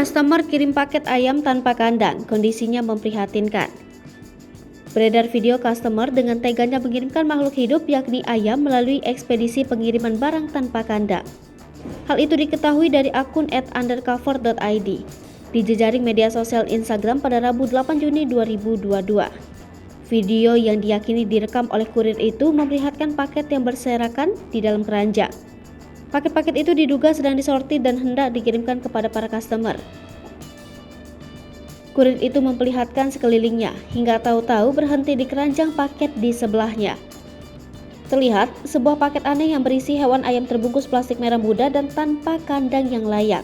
Customer kirim paket ayam tanpa kandang, kondisinya memprihatinkan. Beredar video customer dengan teganya mengirimkan makhluk hidup yakni ayam melalui ekspedisi pengiriman barang tanpa kandang. Hal itu diketahui dari akun @undercover.id di jejaring media sosial Instagram pada Rabu 8 Juni 2022. Video yang diyakini direkam oleh kurir itu memperlihatkan paket yang berserakan di dalam keranjang. Paket-paket itu diduga sedang disortir dan hendak dikirimkan kepada para customer. Kurir itu memperlihatkan sekelilingnya hingga tahu-tahu berhenti di keranjang paket di sebelahnya. Terlihat sebuah paket aneh yang berisi hewan ayam terbungkus plastik merah muda dan tanpa kandang yang layak.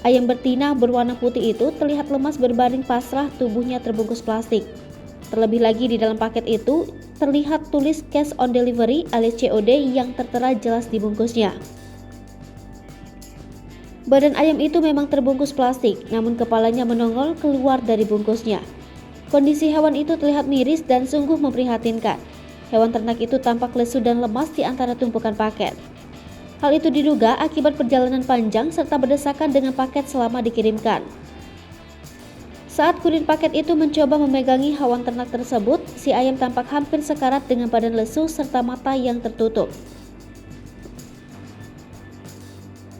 Ayam betina berwarna putih itu terlihat lemas berbaring pasrah, tubuhnya terbungkus plastik. Terlebih lagi di dalam paket itu terlihat tulis cash on delivery alias COD yang tertera jelas di bungkusnya. Badan ayam itu memang terbungkus plastik, namun kepalanya menongol keluar dari bungkusnya. Kondisi hewan itu terlihat miris dan sungguh memprihatinkan. Hewan ternak itu tampak lesu dan lemas di antara tumpukan paket. Hal itu diduga akibat perjalanan panjang serta berdesakan dengan paket selama dikirimkan. Saat kurir paket itu mencoba memegangi hewan ternak tersebut, si ayam tampak hampir sekarat dengan badan lesu serta mata yang tertutup.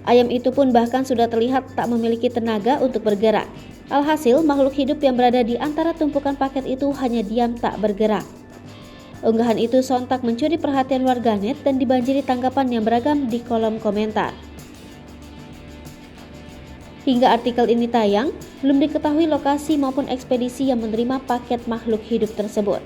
Ayam itu pun bahkan sudah terlihat tak memiliki tenaga untuk bergerak. Alhasil, makhluk hidup yang berada di antara tumpukan paket itu hanya diam tak bergerak. Unggahan itu sontak mencuri perhatian warganet dan dibanjiri tanggapan yang beragam di kolom komentar. Hingga artikel ini tayang, belum diketahui lokasi maupun ekspedisi yang menerima paket makhluk hidup tersebut.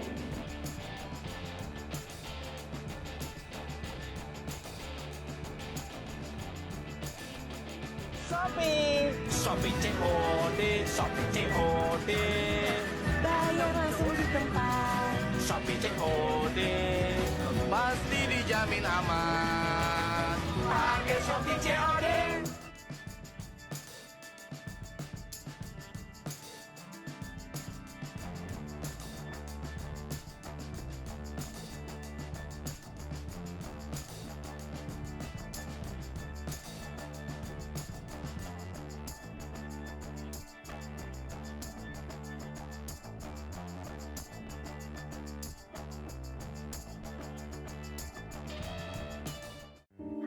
Shopee COD, Shopee COD. Bayar langsung di tempat. Shopee COD, pasti dijamin aman. Pakai Shopee COD.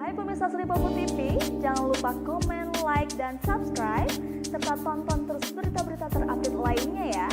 Hai pemirsa Sri Popo TV, jangan lupa komen, like, dan subscribe, serta tonton terus berita-berita terupdate lainnya ya.